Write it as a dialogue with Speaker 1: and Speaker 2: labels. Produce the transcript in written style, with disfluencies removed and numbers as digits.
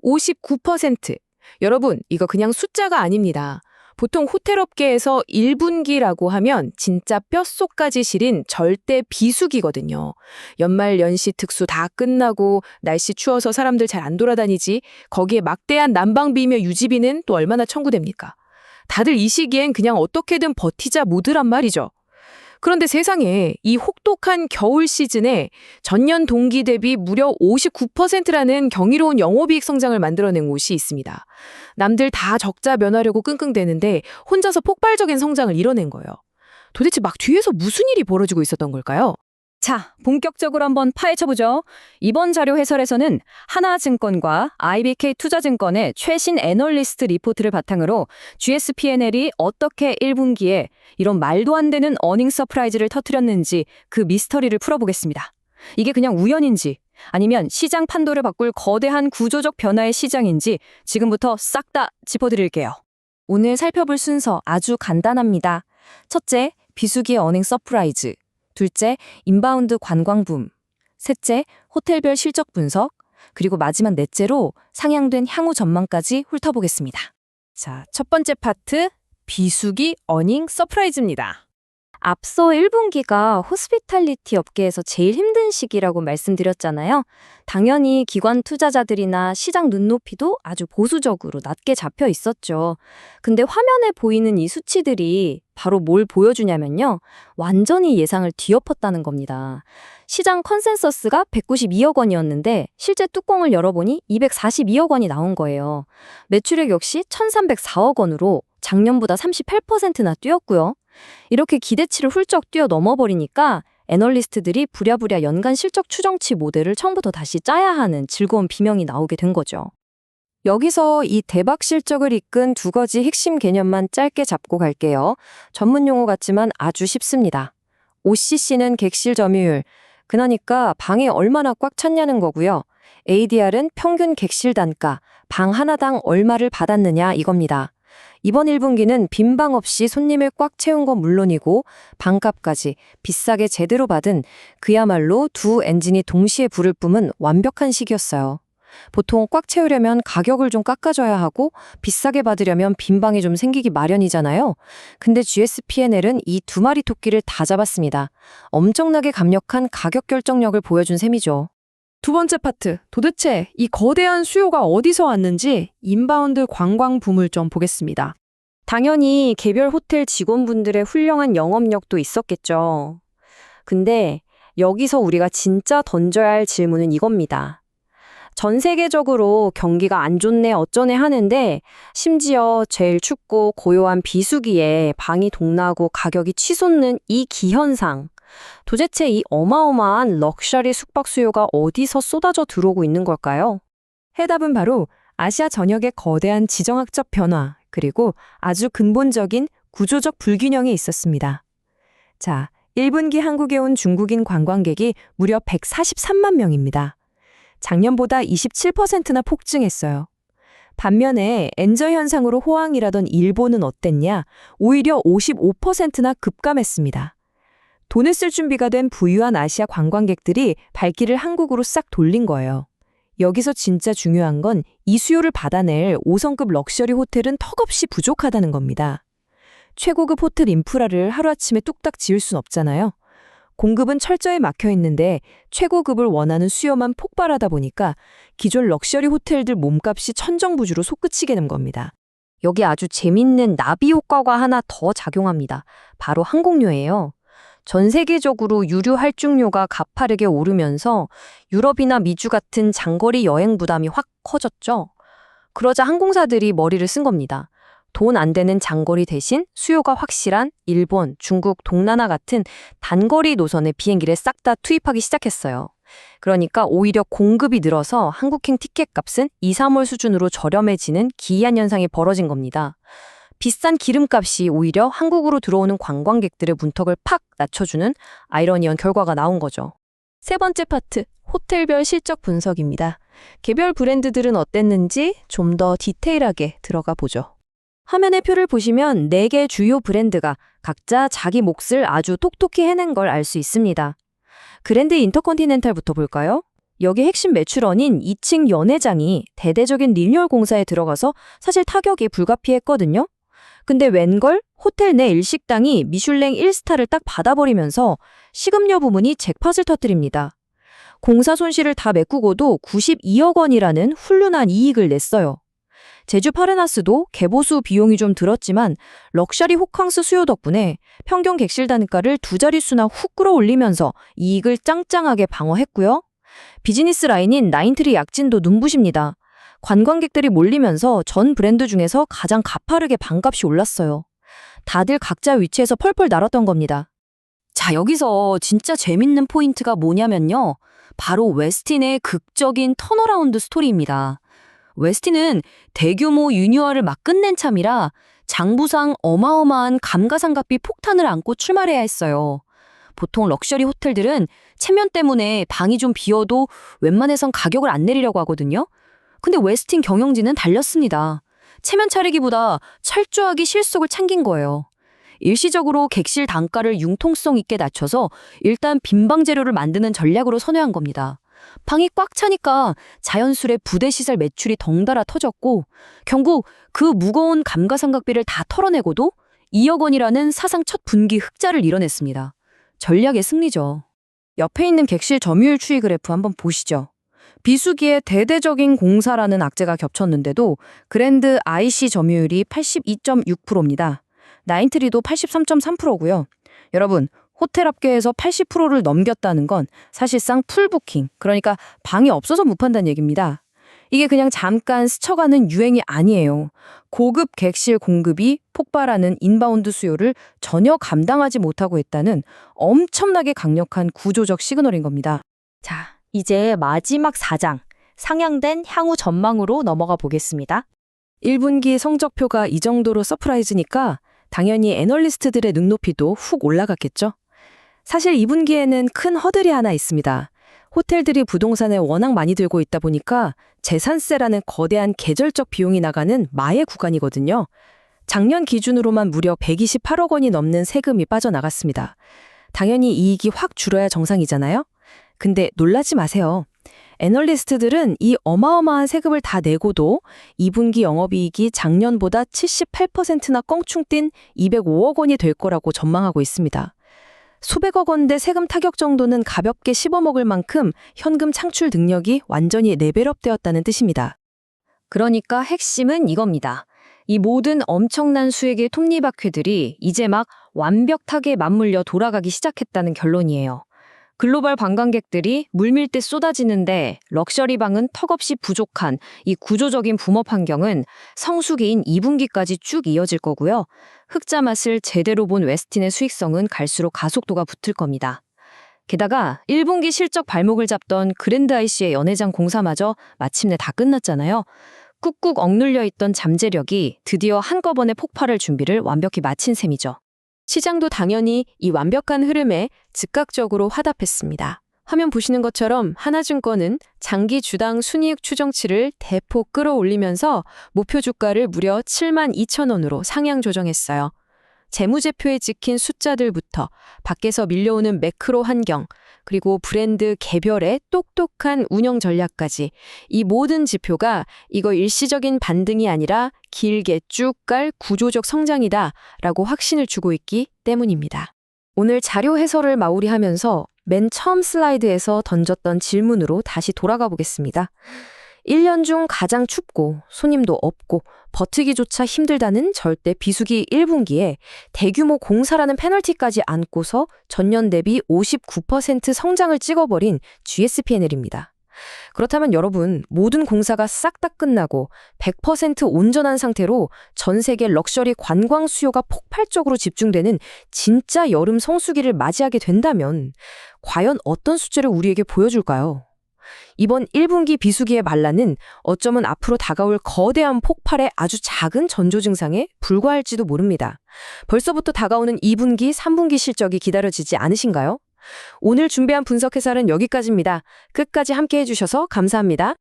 Speaker 1: 59%. 여러분, 이거 그냥 숫자가 아닙니다. 보통 호텔업계에서 1분기라고 하면 진짜 뼛속까지 시린 절대 비수기거든요. 연말 연시 특수 다 끝나고 날씨 추워서 사람들 잘 안 돌아다니지, 거기에 막대한 난방비며 유지비는 또 얼마나 청구됩니까? 다들 이 시기엔 그냥 어떻게든 버티자 모드란 말이죠. 그런데 세상에 이 혹독한 겨울 시즌에 전년 동기 대비 무려 59%라는 경이로운 영업이익 성장을 만들어낸 곳이 있습니다. 남들 다 적자 면하려고 끙끙대는데 혼자서 폭발적인 성장을 이뤄낸 거예요. 도대체 막 뒤에서 무슨 일이 벌어지고 있었던 걸까요?
Speaker 2: 자, 본격적으로 한번 파헤쳐보죠. 이번 자료 해설에서는 하나증권과 IBK 투자증권의 최신 애널리스트 리포트를 바탕으로 GSP&L이 어떻게 1분기에 이런 말도 안 되는 어닝 서프라이즈를 터뜨렸는지 그 미스터리를 풀어보겠습니다. 이게 그냥 우연인지 아니면 시장 판도를 바꿀 거대한 구조적 변화의 시장인지 지금부터 싹 다 짚어드릴게요. 오늘 살펴볼 순서 아주 간단합니다. 첫째, 비수기의 어닝 서프라이즈. 둘째, 인바운드 관광 붐. 셋째, 호텔별 실적 분석. 그리고 마지막 넷째로 상향된 향후 전망까지 훑어보겠습니다. 자, 첫 번째 파트, 비수기 어닝 서프라이즈입니다. 앞서 1분기가 호스피탈리티 업계에서 제일 힘든 시기라고 말씀드렸잖아요. 당연히 기관 투자자들이나 시장 눈높이도 아주 보수적으로 낮게 잡혀 있었죠. 근데 화면에 보이는 이 수치들이 바로 뭘 보여주냐면요. 완전히 예상을 뒤엎었다는 겁니다. 시장 컨센서스가 192억 원이었는데 실제 뚜껑을 열어보니 242억 원이 나온 거예요. 매출액 역시 1,304억 원으로 작년보다 38%나 뛰었고요. 이렇게 기대치를 훌쩍 뛰어넘어버리니까 애널리스트들이 부랴부랴 연간 실적 추정치 모델을 처음부터 다시 짜야 하는 즐거운 비명이 나오게 된 거죠. 여기서 이 대박 실적을 이끈 두 가지 핵심 개념만 짧게 잡고 갈게요. 전문 용어 같지만 아주 쉽습니다. OCC는 객실 점유율, 그러니까 방이 얼마나 꽉 찼냐는 거고요. ADR은 평균 객실 단가, 방 하나당 얼마를 받았느냐 이겁니다. 이번 1분기는 빈 방 없이 손님을 꽉 채운 건 물론이고 방값까지 비싸게 제대로 받은 그야말로 두 엔진이 동시에 불을 뿜은 완벽한 시기였어요. 보통 꽉 채우려면 가격을 좀 깎아줘야 하고 비싸게 받으려면 빈 방이 좀 생기기 마련이잖아요. 근데 GSP&L은 이 두 마리 토끼를 다 잡았습니다. 엄청나게 강력한 가격 결정력을 보여준 셈이죠.
Speaker 1: 두 번째 파트, 도대체 이 거대한 수요가 어디서 왔는지 인바운드 관광 붐을 좀 보겠습니다.
Speaker 2: 당연히 개별 호텔 직원분들의 훌륭한 영업력도 있었겠죠. 근데 여기서 우리가 진짜 던져야 할 질문은 이겁니다. 전 세계적으로 경기가 안 좋네 어쩌네 하는데 심지어 제일 춥고 고요한 비수기에 방이 동나고 가격이 치솟는 이 기현상. 도대체 이 어마어마한 럭셔리 숙박 수요가 어디서 쏟아져 들어오고 있는 걸까요?
Speaker 1: 해답은 바로 아시아 전역의 거대한 지정학적 변화, 그리고 아주 근본적인 구조적 불균형이 있었습니다. 자, 1분기 한국에 온 중국인 관광객이 무려 143만 명입니다. 작년보다 27%나 폭증했어요. 반면에 엔저 현상으로 호황이라던 일본은 어땠냐? 오히려 55%나 급감했습니다. 돈을 쓸 준비가 된 부유한 아시아 관광객들이 발길을 한국으로 싹 돌린 거예요. 여기서 진짜 중요한 건 이 수요를 받아낼 5성급 럭셔리 호텔은 턱없이 부족하다는 겁니다. 최고급 호텔 인프라를 하루아침에 뚝딱 지을 순 없잖아요. 공급은 철저히 막혀 있는데 최고급을 원하는 수요만 폭발하다 보니까 기존 럭셔리 호텔들 몸값이 천정부지로 솟구치게 된 겁니다.
Speaker 2: 여기 아주 재밌는 나비 효과가 하나 더 작용합니다. 바로 항공료예요. 전 세계적으로 유류 할증료가 가파르게 오르면서 유럽이나 미주 같은 장거리 여행 부담이 확 커졌죠. 그러자 항공사들이 머리를 쓴 겁니다. 돈 안 되는 장거리 대신 수요가 확실한 일본, 중국, 동남아 같은 단거리 노선의 비행기를 싹 다 투입하기 시작했어요. 그러니까 오히려 공급이 늘어서 한국행 티켓값은 2, 3월 수준으로 저렴해지는 기이한 현상이 벌어진 겁니다. 비싼 기름값이 오히려 한국으로 들어오는 관광객들의 문턱을 팍 낮춰주는 아이러니한 결과가 나온 거죠. 세 번째 파트, 호텔별 실적 분석입니다. 개별 브랜드들은 어땠는지 좀 더 디테일하게 들어가 보죠. 화면의 표를 보시면 4개 주요 브랜드가 각자 자기 몫을 아주 톡톡히 해낸 걸 알 수 있습니다. 그랜드 인터컨티넨탈부터 볼까요?
Speaker 1: 여기 핵심 매출원인 2층 연회장이 대대적인 리뉴얼 공사에 들어가서 사실 타격이 불가피했거든요. 근데 웬걸 호텔 내 일식당이 미슐랭 1스타를 딱 받아버리면서 식음료 부문이 잭팟을 터뜨립니다. 공사 손실을 다 메꾸고도 92억 원이라는 훌륭한 이익을 냈어요. 제주 파르나스도 개보수 비용이 좀 들었지만 럭셔리 호캉스 수요 덕분에 평균 객실 단가를 두 자릿수나 훅 끌어올리면서 이익을 짱짱하게 방어했고요. 비즈니스 라인인 나인트리 약진도 눈부십니다. 관광객들이 몰리면서 전 브랜드 중에서 가장 가파르게 반값이 올랐어요. 다들 각자 위치에서 펄펄 날았던 겁니다.
Speaker 2: 자, 여기서 진짜 재밌는 포인트가 뭐냐면요. 바로 웨스틴의 극적인 턴어라운드 스토리입니다. 웨스틴은 대규모 리뉴얼을 막 끝낸 참이라 장부상 어마어마한 감가상각비 폭탄을 안고 출마해야 했어요. 보통 럭셔리 호텔들은 체면 때문에 방이 좀 비어도 웬만해선 가격을 안 내리려고 하거든요. 근데 웨스틴 경영진은 달렸습니다. 체면 차리기보다 철저하게 실속을 챙긴 거예요. 일시적으로 객실 단가를 융통성 있게 낮춰서 일단 빈방 재료를 만드는 전략으로 선회한 겁니다. 방이 꽉 차니까 자연스레 부대 시설 매출이 덩달아 터졌고 결국 그 무거운 감가상각비를 다 털어내고도 2억 원이라는 사상 첫 분기 흑자를 이뤄냈습니다. 전략의 승리죠.
Speaker 1: 옆에 있는 객실 점유율 추이 그래프 한번 보시죠. 비수기에 대대적인 공사라는 악재가 겹쳤는데도 그랜드 IC 점유율이 82.6%입니다. 나인트리도 83.3%고요. 여러분, 호텔 합계에서 80%를 넘겼다는 건 사실상 풀부킹, 그러니까 방이 없어서 못 판다는 얘기입니다. 이게 그냥 잠깐 스쳐가는 유행이 아니에요. 고급 객실 공급이 폭발하는 인바운드 수요를 전혀 감당하지 못하고 있다는 엄청나게 강력한 구조적 시그널인 겁니다. 자, 이제 마지막 4장, 상향된 향후 전망으로 넘어가 보겠습니다. 1분기 성적표가 이 정도로 서프라이즈니까 당연히 애널리스트들의 눈높이도 훅 올라갔겠죠? 사실 2분기에는 큰 허들이 하나 있습니다. 호텔들이 부동산에 워낙 많이 들고 있다 보니까 재산세라는 거대한 계절적 비용이 나가는 마의 구간이거든요. 작년 기준으로만 무려 128억 원이 넘는 세금이 빠져나갔습니다. 당연히 이익이 확 줄어야 정상이잖아요? 근데 놀라지 마세요. 애널리스트들은 이 어마어마한 세금을 다 내고도 2분기 영업이익이 작년보다 78%나 껑충 뛴 205억 원이 될 거라고 전망하고 있습니다. 수백억 원대 세금 타격 정도는 가볍게 씹어먹을 만큼 현금 창출 능력이 완전히 레벨업 되었다는 뜻입니다.
Speaker 2: 그러니까 핵심은 이겁니다. 이 모든 엄청난 수익의 톱니바퀴들이 이제 막 완벽하게 맞물려 돌아가기 시작했다는 결론이에요. 글로벌 관광객들이 물밀듯 쏟아지는데 럭셔리 방은 턱없이 부족한 이 구조적인 붐업 환경은 성수기인 2분기까지 쭉 이어질 거고요. 흑자 맛을 제대로 본 웨스틴의 수익성은 갈수록 가속도가 붙을 겁니다. 게다가 1분기 실적 발목을 잡던 그랜드 IC의 연회장 공사마저 마침내 다 끝났잖아요. 꾹꾹 억눌려 있던 잠재력이 드디어 한꺼번에 폭발할 준비를 완벽히 마친 셈이죠.
Speaker 1: 시장도 당연히 이 완벽한 흐름에 즉각적으로 화답했습니다. 화면 보시는 것처럼 하나증권은 장기 주당 순이익 추정치를 대폭 끌어올리면서 목표 주가를 무려 72,000원으로 상향 조정했어요. 재무제표에 찍힌 숫자들부터 밖에서 밀려오는 매크로 환경, 그리고 브랜드 개별의 똑똑한 운영 전략까지 이 모든 지표가 이거 일시적인 반등이 아니라 길게 쭉 갈 구조적 성장이다라고 확신을 주고 있기 때문입니다. 오늘 자료 해설을 마무리하면서 맨 처음 슬라이드에서 던졌던 질문으로 다시 돌아가 보겠습니다. 1년 중 가장 춥고 손님도 없고 버티기조차 힘들다는 절대 비수기 1분기에 대규모 공사라는 페널티까지 안고서 전년 대비 59% 성장을 찍어버린 GSPNL입니다. 그렇다면 여러분, 모든 공사가 싹 다 끝나고 100% 온전한 상태로 전 세계 럭셔리 관광 수요가 폭발적으로 집중되는 진짜 여름 성수기를 맞이하게 된다면 과연 어떤 수치를 우리에게 보여줄까요? 이번 1분기 비수기의 반란은 어쩌면 앞으로 다가올 거대한 폭발의 아주 작은 전조 증상에 불과할지도 모릅니다. 벌써부터 다가오는 2분기, 3분기 실적이 기다려지지 않으신가요? 오늘 준비한 분석 해설은 여기까지입니다. 끝까지 함께 해주셔서 감사합니다.